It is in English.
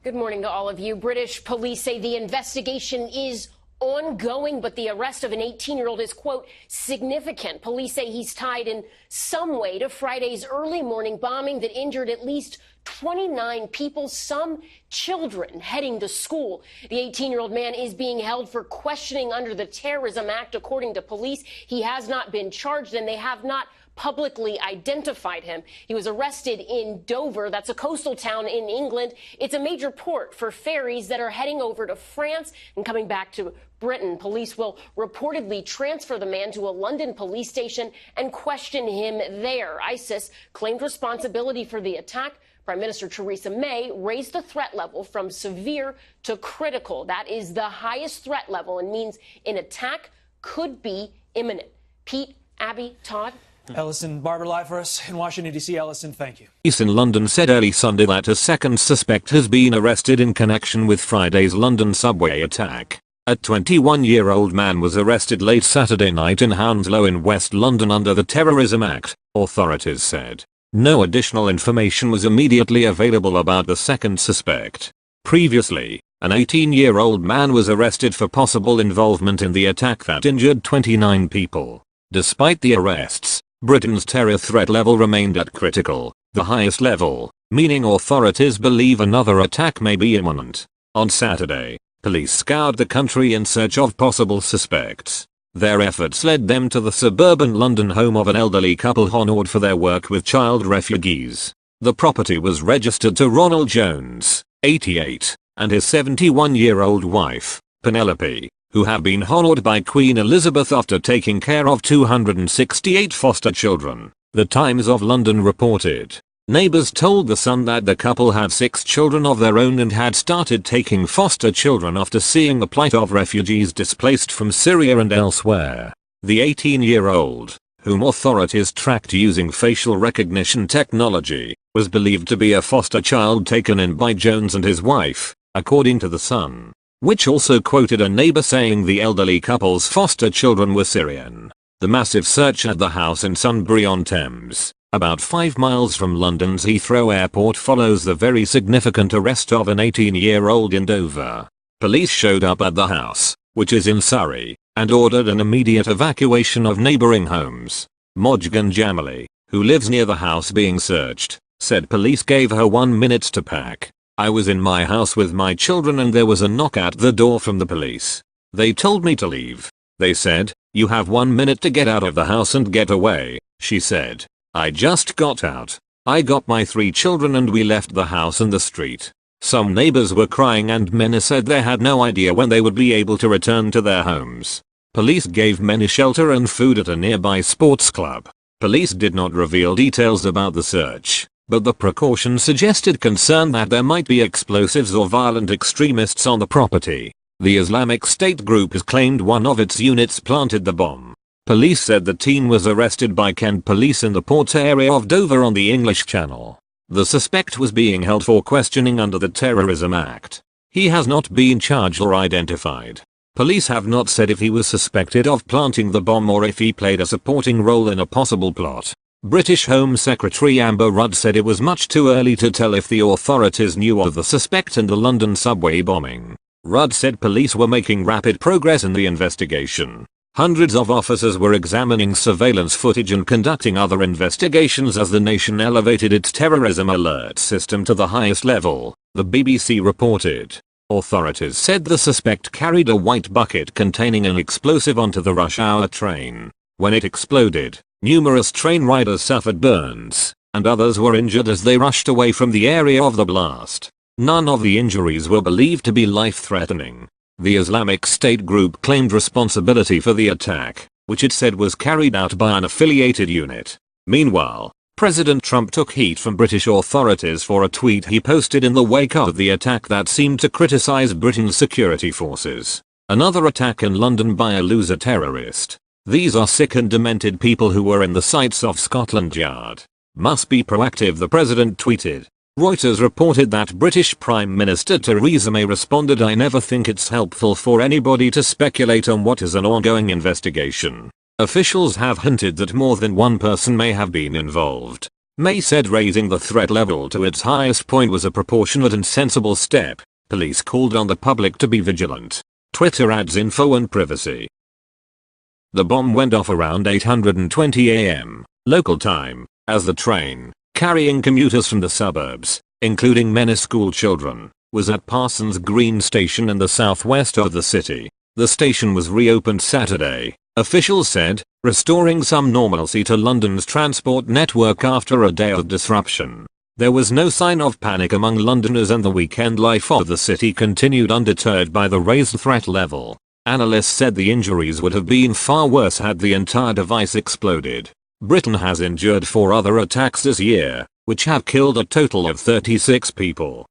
Good morning to all of you. British police say the investigation is ongoing, but the arrest of an 18-year-old is, quote, significant. Police say he's tied in some way to Friday's early morning bombing that injured at least 29 people, some children heading to school. The 18-year-old man is being held for questioning under the Terrorism Act, according to police. He has not been charged, and they have not publicly identified him. He was arrested in Dover. That's a coastal town in England. It's a major port for ferries that are heading over to France and coming back to Britain. Police will reportedly transfer the man to a London police station and question him there. ISIS claimed responsibility for the attack. Prime Minister Theresa May raised the threat level from severe to critical. That is the highest threat level and means an attack could be imminent. Pete, Abby, Todd. Ellison Barber live for us in Washington, D.C. Ellison, thank you. Police in London said early Sunday that a second suspect has been arrested in connection with Friday's London subway attack. A 21-year-old man was arrested late Saturday night in Hounslow in West London under the Terrorism Act, authorities said. No additional information was immediately available about the second suspect. Previously, an 18-year-old man was arrested for possible involvement in the attack that injured 29 people. Despite the arrests, Britain's terror threat level remained at critical, the highest level, meaning authorities believe another attack may be imminent. On Saturday, police scoured the country in search of possible suspects. Their efforts led them to the suburban London home of an elderly couple honoured for their work with child refugees. The property was registered to Ronald Jones, 88, and his 71-year-old wife, Penelope, who have been honoured by Queen Elizabeth after taking care of 268 foster children, The Times of London reported. Neighbours told The Sun that the couple had 6 children of their own and had started taking foster children after seeing the plight of refugees displaced from Syria and elsewhere. The 18-year-old, whom authorities tracked using facial recognition technology, was believed to be a foster child taken in by Jones and his wife, according to The Sun, which also quoted a neighbour saying the elderly couple's foster children were Syrian. The massive search at the house in Sunbury-on-Thames, about 5 miles from London's Heathrow Airport, follows the very significant arrest of an 18-year-old in Dover. Police showed up at the house, which is in Surrey, and ordered an immediate evacuation of neighbouring homes. Mojgan Jamali, who lives near the house being searched, said police gave her 1 minute to pack. I was in my house with my children and there was a knock at the door from the police. They told me to leave. They said, "You have 1 minute to get out of the house and get away," she said. I just got out. I got my 3 children and we left the house and the street. Some neighbors were crying and many said they had no idea when they would be able to return to their homes. Police gave many shelter and food at a nearby sports club. Police did not reveal details about the search, but the precaution suggested concern that there might be explosives or violent extremists on the property. The Islamic State group has claimed one of its units planted the bomb. Police said the teen was arrested by Kent police in the port area of Dover on the English Channel. The suspect was being held for questioning under the Terrorism Act. He has not been charged or identified. Police have not said if he was suspected of planting the bomb or if he played a supporting role in a possible plot. British Home Secretary Amber Rudd said it was much too early to tell if the authorities knew of the suspect in the London subway bombing. Rudd said police were making rapid progress in the investigation. Hundreds of officers were examining surveillance footage and conducting other investigations as the nation elevated its terrorism alert system to the highest level, the BBC reported. Authorities said the suspect carried a white bucket containing an explosive onto the rush hour train. When it exploded, numerous train riders suffered burns, and others were injured as they rushed away from the area of the blast. None of the injuries were believed to be life-threatening. The Islamic State group claimed responsibility for the attack, which it said was carried out by an affiliated unit. Meanwhile, President Trump took heat from British authorities for a tweet he posted in the wake of the attack that seemed to criticize Britain's security forces. Another attack in London by a loser terrorist. These are sick and demented people who were in the sights of Scotland Yard. Must be proactive, the president tweeted. Reuters reported that British Prime Minister Theresa May responded, "I never think it's helpful for anybody to speculate on what is an ongoing investigation. Officials have hinted that more than one person may have been involved. May said raising the threat level to its highest point was a proportionate and sensible step. Police called on the public to be vigilant. Twitter adds info and privacy. The bomb went off around 8:20 a.m. local time, as the train, carrying commuters from the suburbs, including many school children, was at Parsons Green Station in the southwest of the city. The station was reopened Saturday, officials said, restoring some normalcy to London's transport network after a day of disruption. There was no sign of panic among Londoners, and the weekend life of the city continued undeterred by the raised threat level. Analysts said the injuries would have been far worse had the entire device exploded. Britain has endured 4 other attacks this year, which have killed a total of 36 people.